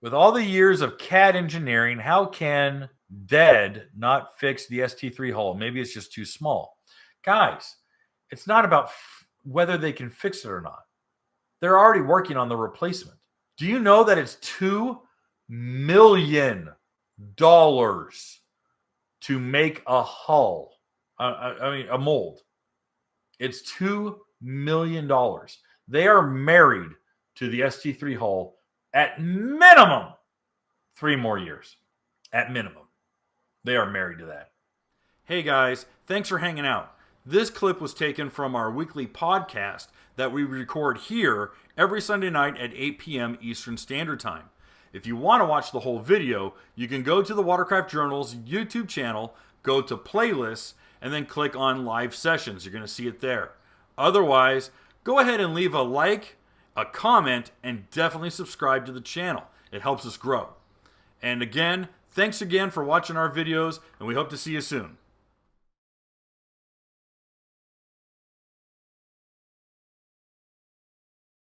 With all the years of CAD engineering, how can dead not fix the ST3 hull? Maybe it's just too small. Guys, it's not about whether they can fix it or not. They're already working on the replacement. Do you know that it's $2 million to make a hull? A mold. It's $2 million. They are married to the ST3 hull at minimum 3 more years. At minimum. They are married to that. Hey guys, thanks for hanging out. This clip was taken from our weekly podcast that we record here every Sunday night at 8 p.m. Eastern Standard Time. If you want to watch the whole video, you can go to the Watercraft Journal's YouTube channel, go to playlists, and then click on live sessions. You're going to see it there. Otherwise, go ahead and leave a like, a comment, and definitely subscribe to the channel. It helps us grow. And again, thanks again for watching our videos, and we hope to see you soon.